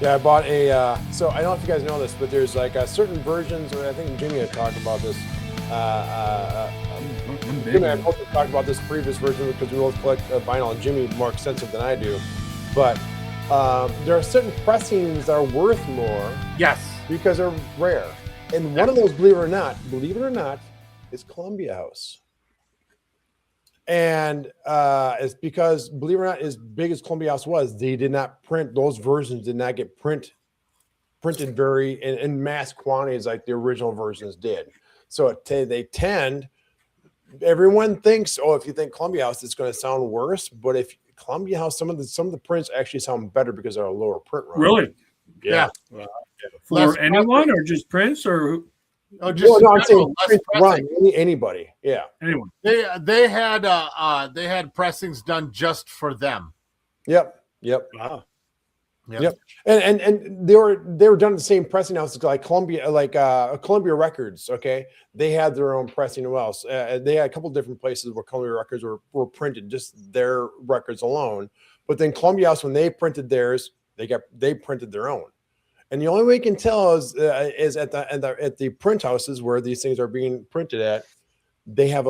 Yeah, I bought a. So I don't know if you guys know this, but there's like certain versions. I think Jimmy had talked about this. Jimmy and I both talked about this previous version because we both collect vinyl, and Jimmy more extensive than I do. But there are certain pressings that are worth more. Yes, because they're rare. And one of those, believe it or not, is Columbia House. And it's because, believe it or not, as big as Columbia House was, they did not print, those versions did not get printed very in mass quantities like the original versions did. So they tend, everyone thinks, oh, if you think Columbia House, it's going to sound worse. But if Columbia House, some of the prints actually sound better because they're a lower print run. Really? Yeah. For anyone or just Prince or? Oh, just no, I'm saying print run, anybody. Yeah. Anyone. They had pressings done just for them. Yep. Wow. Yep. And they were done at the same pressing houses like Columbia Records. Okay, they had their own pressing as well. They had a couple different places where Columbia Records were printed, just their records alone. But then Columbia House, when they printed theirs, they printed their own. And the only way you can tell is at the print houses where these things are being printed at. They have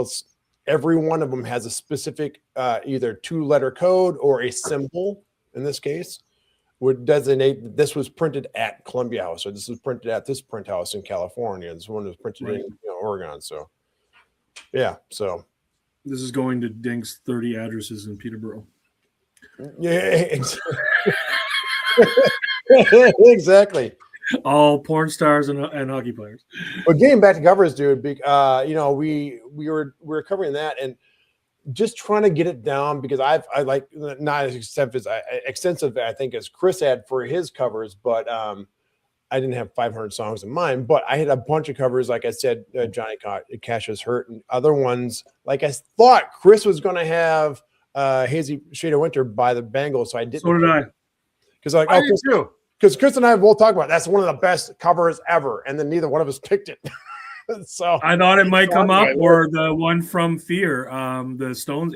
every one of them has a specific either 2-letter code or a symbol. In this case, would designate this was printed at Columbia House, or this was printed at this print house in California. This one was printed in Oregon. So, yeah. So this is going to Dink's 30 addresses in Peterborough. Yeah. Exactly. All porn stars and hockey players. But getting back to covers, dude, we were covering that and just trying to get it down because I like not as extensive I think as Chris had for his covers, but I didn't have 500 songs in mind, but I had a bunch of covers. Like I said, Johnny Cash Was Hurt, and other ones. Like I thought Chris was going to have Hazy Shade of Winter by the Bangles, so I didn't. So did I. Because Chris and I will talk about that's one of the best covers ever, and then neither one of us picked it. So I thought it might come up, or the one from Fear, the Stones,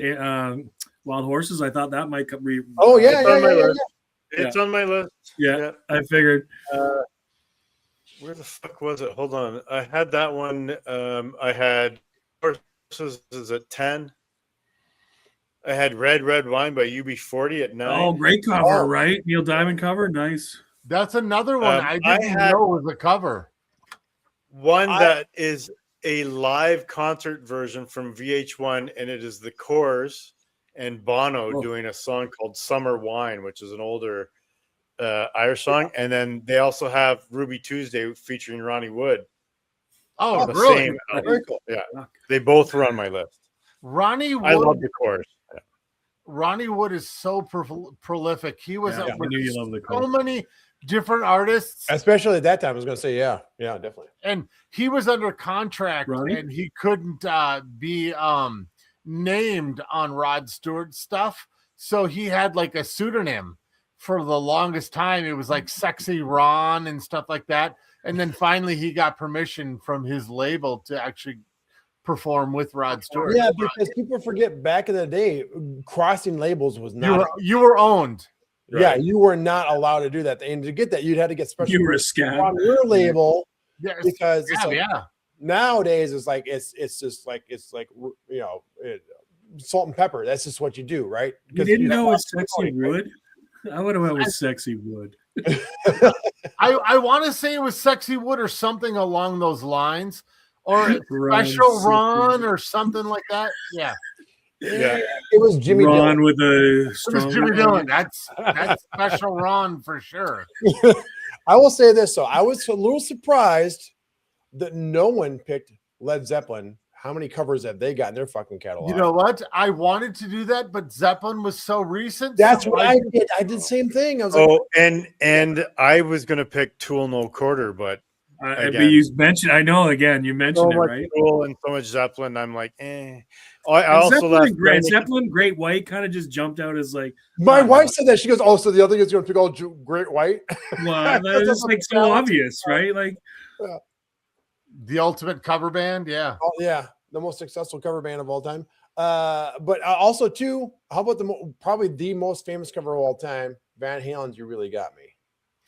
Wild Horses. I thought that might come. It's on my list. Yeah, I figured. Where the fuck was it? Hold on. I had that one. I had Horses is at 10. I had Red Wine by UB40 at 9. Oh, great cover, right? Neil Diamond cover, nice. That's another one I didn't know was a cover. One that is a live concert version from VH1, and it is the Corrs and Bono doing a song called Summer Wine, which is an older Irish song. And then they also have Ruby Tuesday featuring Ronnie Wood. Oh, really? Very cool. Yeah, they both were on my list. Ronnie Wood. I love the Corrs. Ronnie Wood is so prolific. He was I knew you loved the so many different artists, especially at that time. I was going to say, yeah, definitely. And he was under contract, and he couldn't be named on Rod Stewart stuff, so he had like a pseudonym for the longest time. It was like Sexy Ron and stuff like that. And then finally, he got permission from his label to actually perform with Rod Stewart. Yeah, because people forget back in the day, crossing labels was not. You were owned. Right. Yeah, you were not allowed to do that. And to get that, you'd had to get special. You were a scam on your label, because nowadays it's just like salt and pepper. That's just what you do, right? You didn't know it's Sexy Wood. I would have went with Sexy Wood. I want to say it was Sexy Wood or something along those lines, or Special Ron or something like that. Yeah. Yeah, it was Jimmy Ron Dillon. With a it was Jimmy Dillon. That's Special Ron for sure. I will say this, though. I was a little surprised that no one picked Led Zeppelin. How many covers have they got in their fucking catalog? You know what? I wanted to do that, but Zeppelin was so recent. That's what I did. I did the same thing. I was and I was going to pick Tool No Quarter, but but you mentioned, I know, again, you mentioned so much right? Tool and so much Zeppelin. I'm like, I also Zeppelin, Zeppelin Great White kind of just jumped out as like. My wife said that. She goes, "Oh, so the other is going to pick all Great White." Well, that's like so obvious, right? Like the ultimate cover band, yeah. Oh, yeah, the most successful cover band of all time. But also too, how about probably the most famous cover of all time, Van Halen's "You Really Got Me."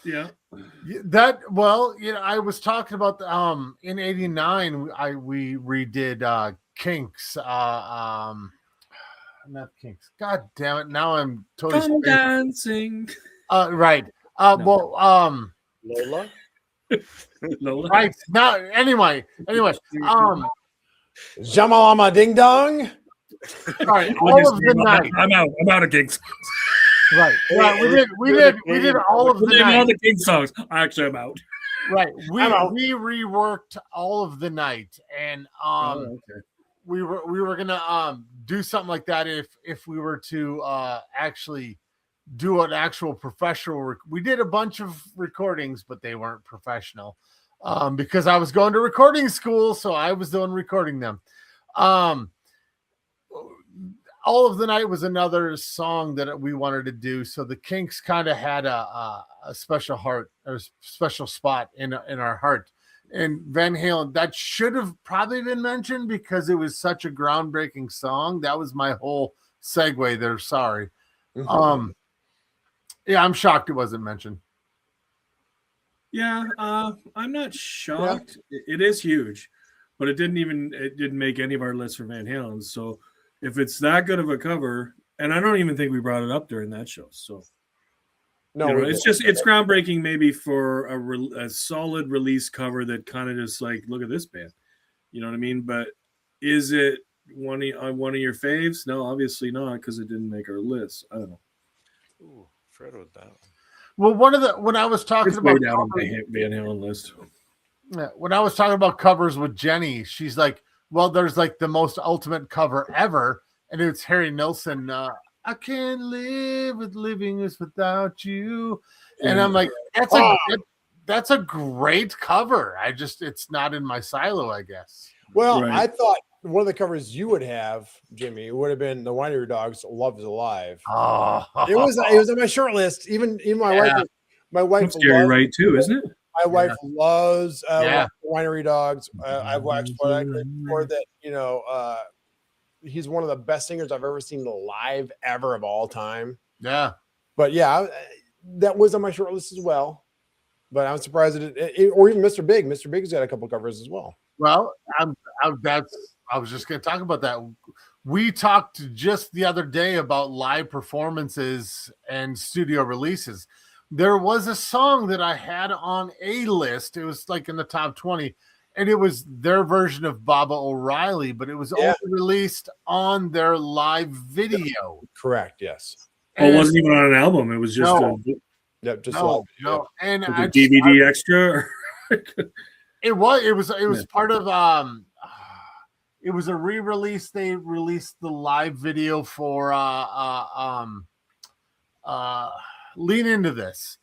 Yeah. I was talking about in '89 we redid Kinks not Kinks. God damn it. Now I'm totally Come dancing. Right. No. Well, Lola. Lola. right. Now anyway. Jamalama Ding Dong. All right. All of the night. I'm out of gigs. Right. Right. We did all of the night. All the gig songs. Actually, I'm out. Right. We reworked all of the night, and Okay. we were gonna do something like that if we were to actually do an actual professional. We did a bunch of recordings, but they weren't professional because I was going to recording school, so I was doing recording them. All of the Night was another song that we wanted to do. So the Kinks kind of had a special heart or special spot in our heart. And Van Halen, that should have probably been mentioned because it was such a groundbreaking song. That was my whole segue there. Sorry. Mm-hmm. Yeah, I'm shocked it wasn't mentioned. Yeah, I'm not shocked. Yeah. It is huge, but it didn't make any of our lists for Van Halen. So if it's that good of a cover, and I don't even think we brought it up during that show. So no, it's groundbreaking maybe for a solid release cover that kind of just like, look at this band. You know what I mean? But is it one of your faves? No, obviously not, because it didn't make our list. I don't know. Ooh, Fred wrote that Well, one. when I was talking about down on my Van Halen list. When I was talking about covers with Jenny, she's like, well, there's like the most ultimate cover ever, and it's Harry Nilsson. I can't live with living is without you, and I'm like, that's a great cover. It's not in my silo, I guess. Well, right. I thought one of the covers you would have, Jimmy, would have been the Winery Dogs' "Love Is Alive." Oh, it was on my short list. Even my wife, That's scary, right? Too, isn't it? My wife loves Winery Dogs. I've watched for that. He's one of the best singers I've ever seen live ever of all time. Yeah, but that was on my short list as well. But I'm surprised or even Mr. Big. Mr. Big's got a couple covers as well. Well, I was just going to talk about that. We talked just the other day about live performances and studio releases. There was a song that I had on a list. It was like in the top 20, and it was their version of Baba O'Reilly, but it was only released on their live video. Correct. Yes. It wasn't even on an album. It was just no. And a DVD extra. It was part of it was a re-release. They released the live video for Lean Into This,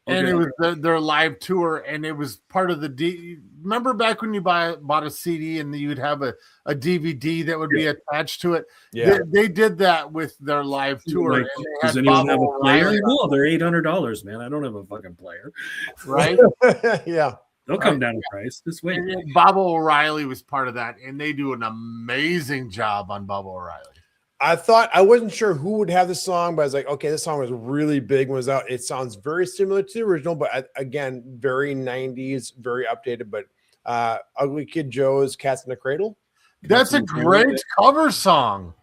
and it was their live tour, and it was part of the remember back when you bought a CD and you would have a DVD that would be attached to it? Yeah, they did that with their live tour. Like, does anyone have a player? No, they're $800, man. I don't have a fucking player, right? Yeah. They'll come down in price this way. Baba O'Reilly was part of that, and they do an amazing job on Baba O'Reilly. I wasn't sure who would have this song, but I was like, okay, this song was really big when it was out. It sounds very similar to the original, but again, very 90s, very updated. But Ugly Kid Joe's "Cats in the Cradle." That's a great cover song.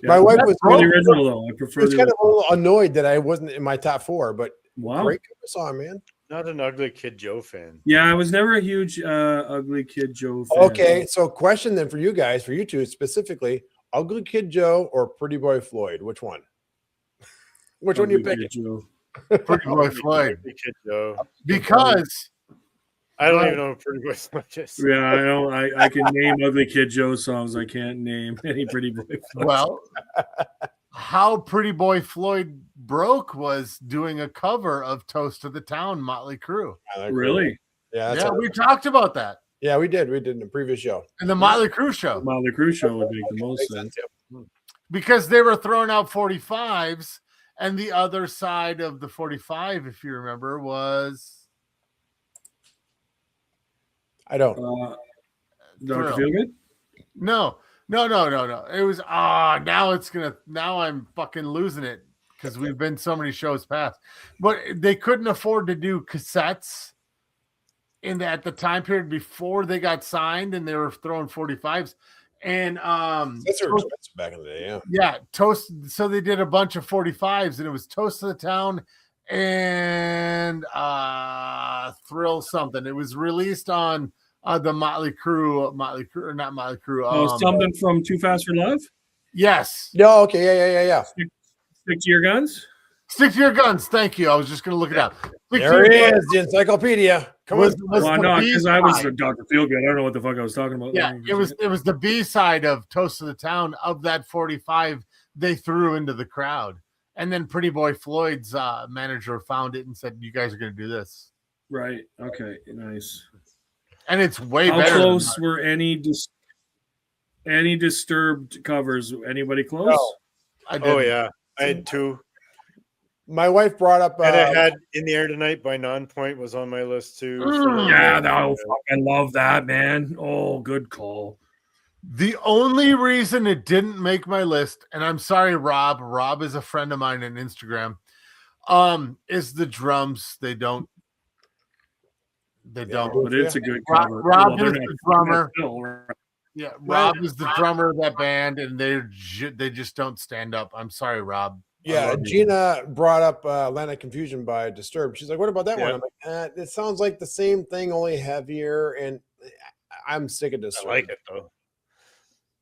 Yeah, my wife was the original though. I prefer. She was kind of a little annoyed that I wasn't in my top 4, but great cover song, man. Not an Ugly Kid Joe fan. Yeah, I was never a huge Ugly Kid Joe fan. Okay, so question then for you guys, for you two specifically, Ugly Kid Joe or Pretty Boy Floyd? Which one? Which one you pick? Pretty Boy Floyd. Kid Joe. Because I don't even know what Pretty Boy Floyd is. Yeah, I know. I can name Ugly Kid Joe songs. I can't name any Pretty Boy Floyd. Well, how Pretty Boy Floyd broke was doing a cover of Toast to the Town, Motley Crue. Really? Yeah, we talked about that. Yeah, we did. We did in the previous show. In the Motley Crue show. The Motley Crue show would make the most sense. Because they were throwing out 45s, and the other side of the 45, if you remember, was... I don't. Dr. Feelgood? No. It was now I'm fucking losing it. because we've been so many shows past. But they couldn't afford to do cassettes at the time period before they got signed, and they were throwing 45s. And That's expensive back in the day, yeah. yeah, Toast. So they did a bunch of 45s, and it was Toast of the Town and Thrill something. It was released on the Motley Crue, or not Motley Crue. Something from Too Fast for Love. Yes. No, okay, yeah. Stick to your guns. Stick to your guns. Thank you. I was just going to look it up. There it is, the encyclopedia. Come on. Well, no, because I was Dr. Feelgood. I don't know what the fuck I was talking about. Yeah, it was the B side of Toast of the Town of that 45 they threw into the crowd. And then Pretty Boy Floyd's manager found it and said, "You guys are going to do this." Right. Okay. Nice. And it's way How better. How close were any Disturbed covers? Anybody close? No. Oh yeah, I had 2. My wife brought up And I had In the Air Tonight by Nonpoint was on my list too. Yeah, no, I love that, man. Oh, good call. The only reason it didn't make my list, and I'm sorry, Rob. Rob is a friend of mine on Instagram. Is the drums. They don't. But it's a good cover. Rob is the drummer. Yeah, Rob is the drummer of that band, and they just don't stand up. I'm sorry, Rob. Yeah, Gina brought up Atlantic Confusion by Disturbed. She's like, "What about that one?" I'm like, "It sounds like the same thing, only heavier." And I'm sick of Disturbed. I like it though.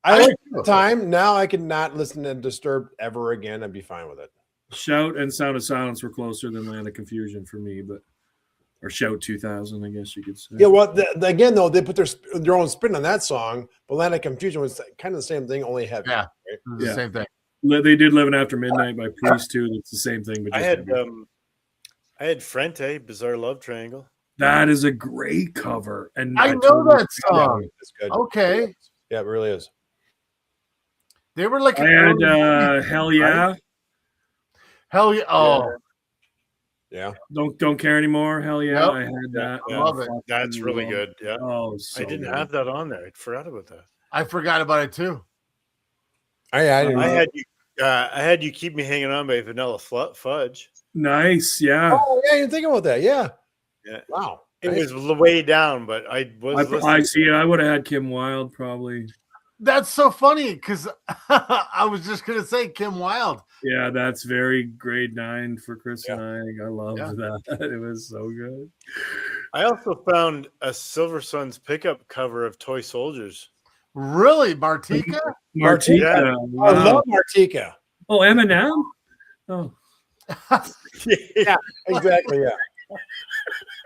I like the time. Now I could not listen to Disturbed ever again. I'd be fine with it. Shout and Sound of Silence were closer than Land of Confusion for me, or Shout 2000, I guess you could say. Yeah, well, again though, they put their own spin on that song. But Land of Confusion was kind of the same thing, only heavy. Yeah, right? The same thing. They did Living After Midnight by Priest too. That's the same thing. But I had Frente, Bizarre Love Triangle. that is a great cover, and I know that song. It's good. Okay, Yeah, it really is. they were like. I had Hell Yeah. Hell yeah! Oh, Yeah. Don't care anymore. Hell yeah! Yep. I had that. Yeah, love it. That's really good. Yeah. Oh, so I didn't good. have that on there. I forgot about that. I forgot about it too. I didn't know. I had You Keep Me Hanging On by Vanilla Fudge. Nice. Yeah. Oh, yeah, I didn't think about that. Yeah. Yeah. Wow. It Nice. was way down, but I was. I see. I would have had Kim Wilde probably. That's so funny because I was just gonna say Kim Wilde. Yeah, that's very grade 9 for Chris Yeah. and I loved that. It was so good. I also found a Silver Suns pickup cover of Toy Soldiers. Really, Martika? Martika. Yeah. I Wow. love Martika. Oh, Eminem. Oh, Yeah, exactly. Yeah.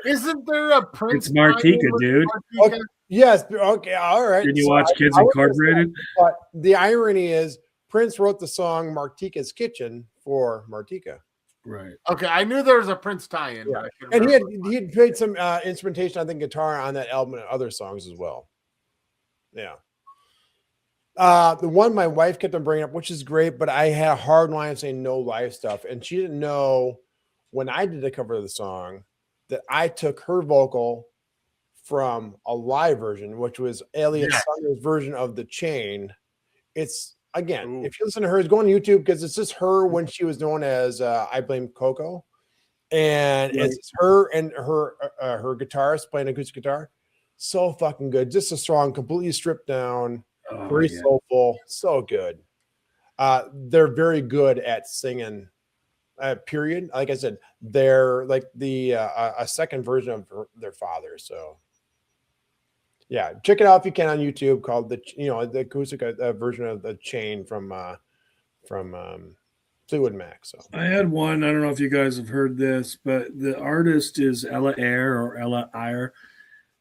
Isn't there a Prince? It's Martika, tie-in with dude. Martika? Okay. Yes. Okay. All right. Did you So watch Kids I was gonna Incorporated? say, but the irony is, Prince wrote the song "Martika's Kitchen" for Martika, Right. Okay, I knew there was a Prince tie-in, but I couldn't and remember. he had played some instrumentation, I think, guitar on that album and other songs as well. Yeah. The one my wife kept on bringing up, which is great, but I had a hard line saying no live stuff, and she didn't know when I did the cover of the song that I took her vocal from a live version, which was Elliot Sumner's version of The Chain. It's again, if you listen to her, go on YouTube because it's just her when she was known as I Blame Coco, and it's her and her guitarist playing acoustic guitar. So fucking good, just a song, completely stripped down, very soulful, so good. They're very good at singing. Period. Like I said, they're like the a second version of their father. So yeah, check it out if you can on YouTube. Called the acoustic version of The Chain from Fleetwood Mac. So I had one. I don't know if you guys have heard this, but the artist is Ella Eyre or Ella Eyre,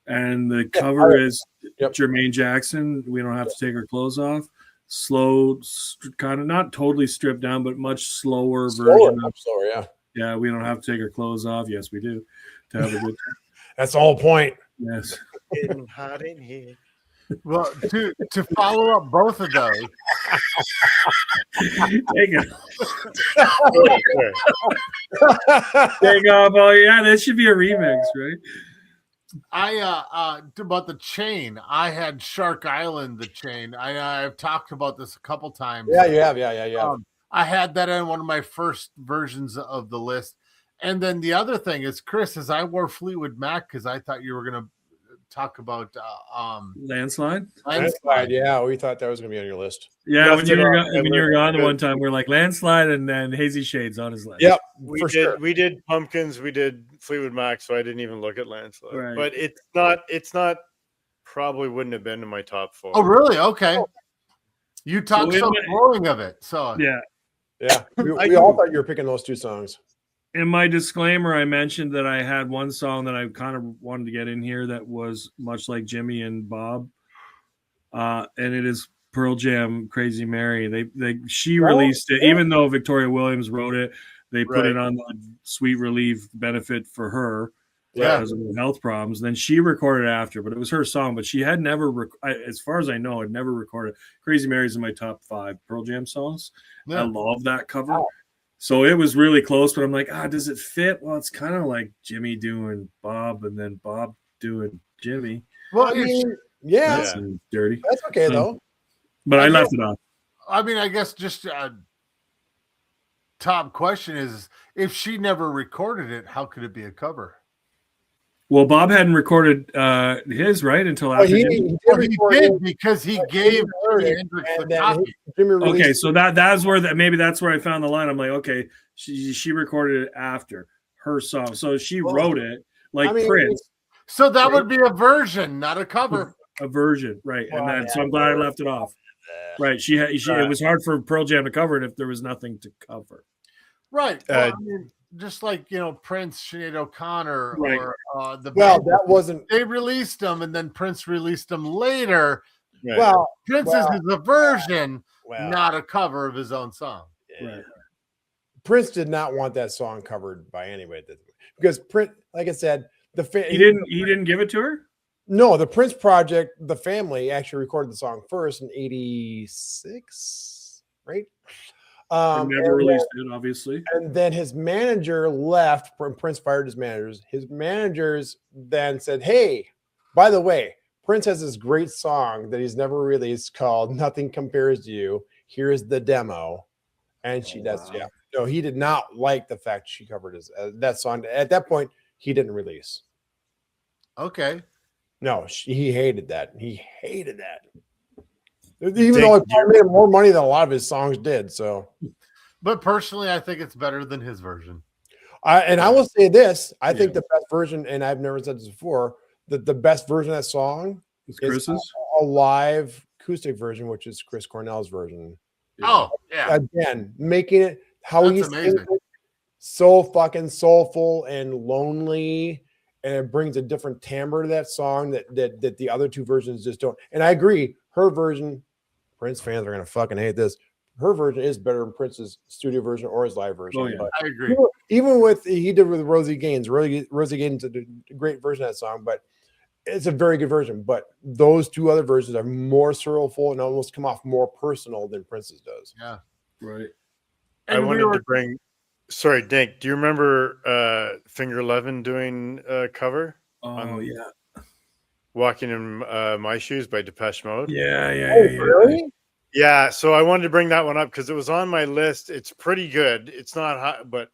and the cover is Jermaine Jackson. We don't have to take our clothes off. Slow, kind of not totally stripped down, but much slower version. Much slower, yeah. Yeah, we don't have to take our clothes off. Yes, we do to have a good time. That's the whole point. Yes. Getting hot in here. Well, to follow up both of those, Take off. Oh yeah, that should be a remix, right? about The Chain, I had Shark Island, The Chain. I've talked about this a couple times. Yeah, you have. Yeah. I had that in one of my first versions of the list. And then the other thing is, Chris, as I wore Fleetwood Mac because I thought you were going to talk about Landslide. Landslide, yeah, we thought that was going to be on your list. Yeah, Left when you it were off, when and you were we're gone the good. one time, we are like Landslide and then Hazy Shades on his list. Yep, We for did sure. we did Pumpkins, we did Fleetwood Mac, so I didn't even look at Landslide. Right. But it's not probably wouldn't have been in my top 4. Oh, really? Okay. You talked in so my- glowing of it. So Yeah. Yeah, we all thought you were picking those 2 songs. In my disclaimer, I mentioned that I had one song that I kind of wanted to get in here that was much like Jimmy and Bob, and it is Pearl Jam "Crazy Mary." She released it, even though Victoria Williams wrote it. They put it on the Sweet Relief benefit for her because of her health problems. Then she recorded it after, but it was her song. But she had never, as far as I know, had never recorded. "Crazy Mary" is in my top 5 Pearl Jam songs. Yeah. I love that cover. So it was really close, but I'm like, does it fit? Well, it's kind of like Jimmy doing Bob and then Bob doing Jimmy. well, I mean, yeah, That's dirty. that's okay though. But I left it off. I mean, I guess just top question is, if she never recorded it, how could it be a cover? Well, Bob hadn't recorded his right until after Jimmy. Well, he did because he gave Jimi Hendrix the and then copy. Jimmy released Okay, so that's where maybe that's where I found the line. I'm like, okay, she recorded it after her song, so she wrote it like Prince, So that would be a version, not a cover. a version, right? Well, And then yeah, so I'm glad I left it off. Right, it was hard for Pearl Jam to cover it if there was nothing to cover. Right. Well, I mean, just like, Prince, Sinead O'Connor, Right. or the well, band, that wasn't they released them, and then Prince released them later. Right. well. Prince's is a version, Well, not a cover of his own song. Right. Prince did not want that song covered by anybody because Prince, like I said, He didn't give it to her. No, the Prince Project, the family actually recorded the song first in '86, right? And never released it, obviously. And then his manager left. Prince fired his managers. His managers then said, "Hey, by the way, Prince has this great song that he's never released called 'Nothing Compares to You.' Here's the demo." And she does, wow. yeah. No, he did not like the fact she covered his that song. At that point, he didn't release. Okay. No, he hated that. He hated that. Even though it probably made him more money than a lot of his songs did. So, But personally, I think it's better than his version. I will say this: I think the best version, and I've never said this before, that the best version of that song It's is Chris's. a live acoustic version, which is Chris Cornell's version. Oh, yeah. Again, making it how That's he's amazing. so fucking soulful and lonely, and it brings a different timbre to that song that the other 2 versions just don't. And I agree, her version, Prince fans are gonna fucking hate this. Her version is better than Prince's studio version or his live version. Oh, yeah. But I agree. even with he did with Rosie Gaines. Rosie Gaines did a great version of that song, but it's a very good version. But those 2 other versions are more soulful and almost come off more personal than Prince's does. Yeah. Right. I And we wanted were- to bring. Sorry, Dink. Do you remember Finger Eleven doing a cover? Oh yeah. "Walking in My Shoes" by Depeche Mode? Yeah. Really? Yeah. So I wanted to bring that one up because it was on my list. It's pretty good. It's not hot, but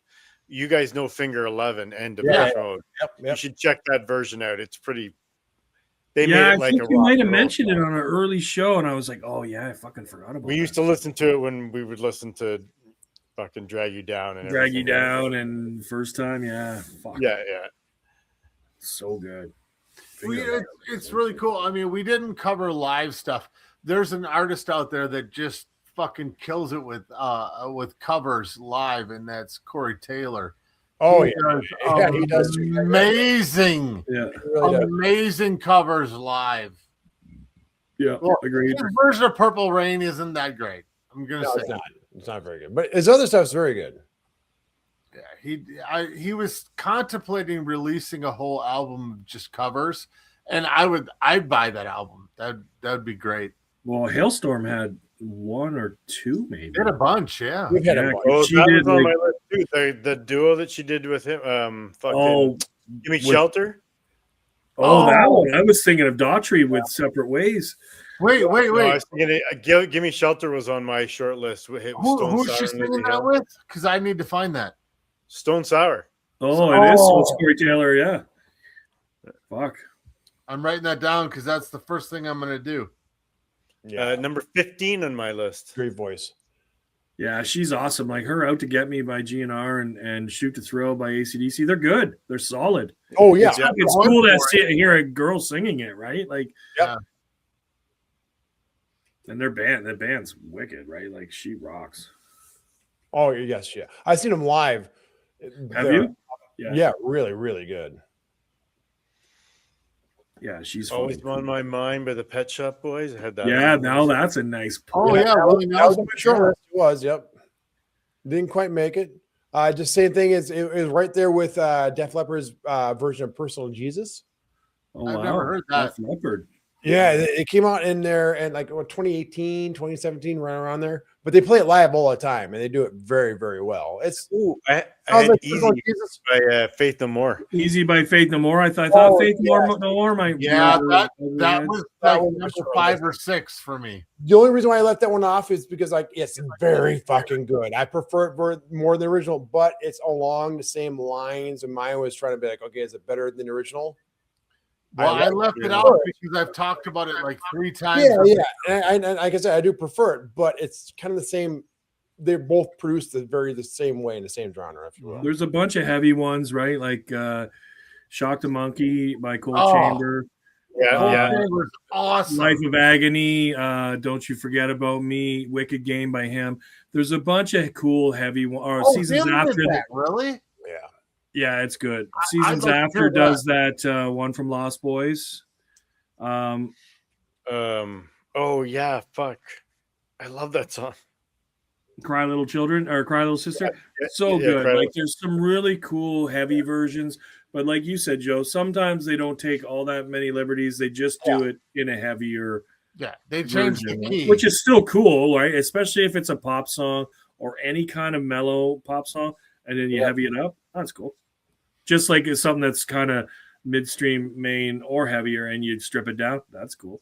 you guys know Finger 11 and Depeche Mode. You should check that version out. It's pretty. They made I it like think a you rock might have and roll mentioned it song. on an early show, and I was like, "Oh yeah, I fucking forgot about." We used to listen to it when we would listen to fucking Drag You Down and Drag You everything. Down, and first time, yeah, fuck, Yeah. so good. It's really cool. I mean, we didn't cover live stuff. There's an artist out there that just fucking kills it with covers live, and that's Corey Taylor. Oh He yeah, does he does. amazing, Yeah, He really does. amazing covers live. yeah, Well, agreed. His version of Purple Rain isn't that great. I'm gonna No, say it's not. It's not very good, but his other stuff's very good. Yeah, he was contemplating releasing a whole album of just covers, and I'd buy that album. That'd be great. Well, Hailstorm had 1 or 2, maybe. Did a bunch, yeah. We've had Yeah, a bunch. Oh, She that did, was on like- my list too. The duo that she did with him. Fucking Oh, Give Me with- Shelter. Oh, that one. I was thinking of Daughtry with Separate Ways. Wait. No, I was thinking Give Me Shelter was on my short list. With Who's she singing that with? Because I need to find that. Stone Sour. Oh, it is Corey Taylor. Yeah. Fuck. I'm writing that down because that's the first thing I'm gonna do. Yeah, Number 15 on my list. great voice. Yeah, she's awesome. Like her Out to Get Me by GNR and Shoot to Thrill by AC/DC. They're good. They're solid. Oh yeah, It's cool to hear a girl singing it, right? Like, yeah. And their band's wicked, right? Like she rocks. Oh yes, yeah. I've seen them live. Have They're- you? Yeah, really, really good. Yeah, she's Always fucking on cool. my mind by the Pet Shop Boys. I had that. Yeah, on. now that's a nice Oh pull. yeah, that Willie was on Nelson. my short list. It was, yep. Didn't quite make it. Just same thing. It was right there with Def Leppard's version of Personal Jesus. Oh, I've wow. never heard that. Def Leppard. Yeah, it came out in there and like 2018, 2017, right around there. But they play it live all the time and they do it very, very well. It's Ooh, I I was had like, Easy Personal Jesus. by Faith No More. Easy by Faith No More. I thought Oh, Faith yeah. No More might. Yeah, that That was was like my number short 5 list. or 6 for me. The only reason why I left that one off is because like it's very fucking good. I prefer it more than the original, but it's along the same lines. And mine was trying to be like, okay, is it better than the original? Well, I like left it it. out because I've talked about it like 3 times. Yeah. And like I said, I do prefer it, but it's kind of the same. They're both produced the same way in the same genre, if you will. There's a bunch of heavy ones, right? Like Shock the Monkey by Cold Oh. Chamber. Yeah, It was awesome. Life of Agony, Don't You Forget About Me, Wicked Game by him. There's a bunch of cool heavy ones. Or Oh, Seasons him did After. that, really? Yeah. Yeah, it's good. I'd Seasons like to After hear that. does that one from Lost Boys. Oh yeah, fuck. I love that song. Cry Little Children or Cry Little Sister. So yeah, good. Cry Like Little- there's some really cool heavy versions. But like you said, Joe, sometimes they don't take all that many liberties. They just do it in a heavier Yeah, they changed the version, key. which is still cool, right? Especially if it's a pop song or any kind of mellow pop song, and then you heavy it up. That's cool. Just like it's something that's kind of midstream, main, or heavier, and you strip it down. That's cool.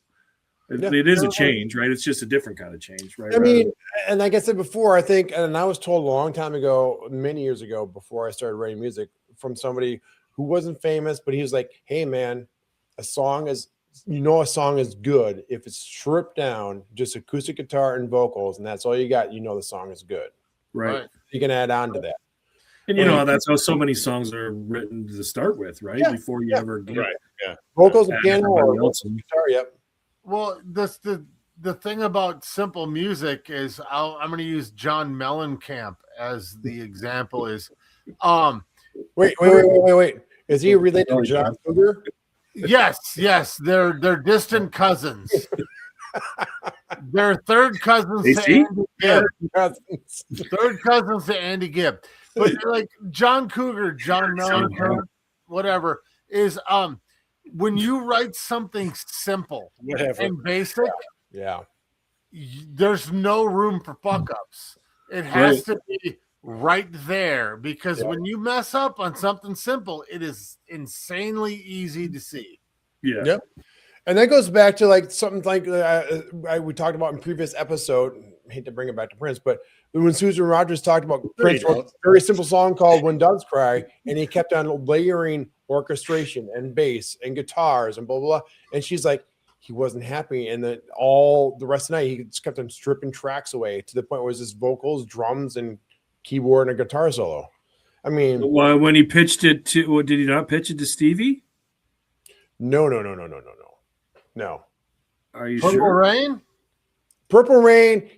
It is a change, right? It's just a different kind of change, right? I mean, and like I said before, I think, and I was told a long time ago, many years ago, before I started writing music, from somebody who wasn't famous, but he was like, "Hey, man, a song is good if it's stripped down, just acoustic guitar and vocals, and that's all you got. You know the song is good. right. You can add on to that." And you know that's how so many songs are written to start with, right? Yeah, Before you yeah. ever get Right. Yeah. Vocals and add piano or everybody else in. guitar. Yep. Well, the thing about simple music is I'm going to use John Mellencamp as the example. Is Wait. Is he related to John Cougar? yes, they're distant cousins. They're third cousins They to see? Andy Gibb. Third cousins to Andy Gibb. But like John Cougar, John Mellencamp, whatever, is when you write something simple Whatever. and basic, Yeah. there's no room for fuck ups. It has to be right there because when you mess up on something simple, it is insanely easy to see. Yeah. Yep. And that goes back to like something like we talked about in previous episode. I hate to bring it back to Prince, but when Susan Rogers talked about Prince wrote a very simple song called "When Doves Cry," and he kept on layering orchestration and bass and guitars and blah blah blah. And she's like, he wasn't happy, and then all the rest of the night he just kept on stripping tracks away to the point where it was just vocals, drums, and keyboard and a guitar solo. I mean, Well, when he pitched it to, what did he not pitch it to Stevie? no. Are you Purple sure? Rain? Purple Rain,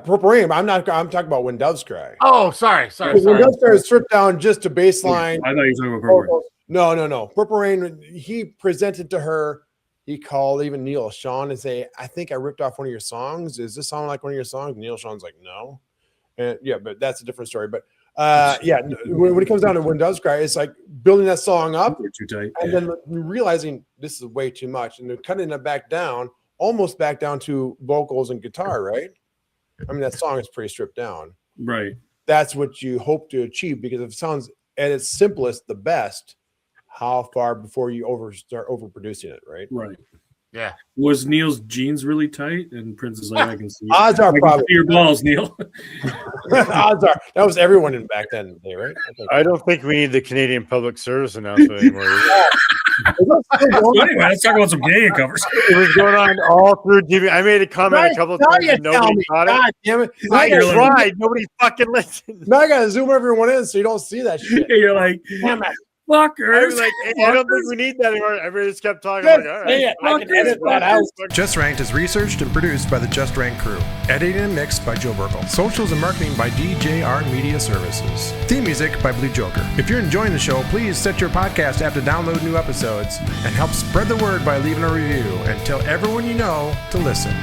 Purple Rain. I'm talking about When Doves Cry. Oh, sorry. When Doves Cry is stripped down just to baseline. I thought you were talking about Purple Rain. vocals. No. Purple Rain, he presented to her. He called even Neil Sean and say, "I think I ripped off one of your songs. Does this sound like one of your songs?" Neil Sean's like, "No." And yeah, but that's a different story. But when it comes down to When Doves Cry, it's like building that song up You're too tight. and then realizing this is way too much and then cutting it back down, almost back down to vocals and guitar, right? I mean, that song is pretty stripped down. Right. That's what you hope to achieve because if it sounds at its simplest the best, how far before you start overproducing it, right? Right. Yeah. Was Neil's jeans really tight? And Prince is like, I can see. Odds are I can probably see your balls, Neil. odds are that was everyone in back then, right? I don't think we need the Canadian Public Service announcement anymore. Well, anyway, let's talk about some Canadian covers. It was going on all through TV. I made a comment a couple of times and nobody caught it. God damn it! I You're like- tried. Nobody fucking listened. Now I gotta zoom everyone in so you don't see that shit. You're like, Damn it! I fuckers. was like, hey, I don't think we need that anymore. Everybody just kept talking. Just Like, all say right. it. I can edit that out. Just Ranked is researched and produced by the Just Ranked crew. Editing and mixed by Joe Burkle. Socials and marketing by DJR Media Services. Theme music by Blue Joker. If you're enjoying the show, please set your podcast app to download new episodes and help spread the word by leaving a review and tell everyone you know to listen.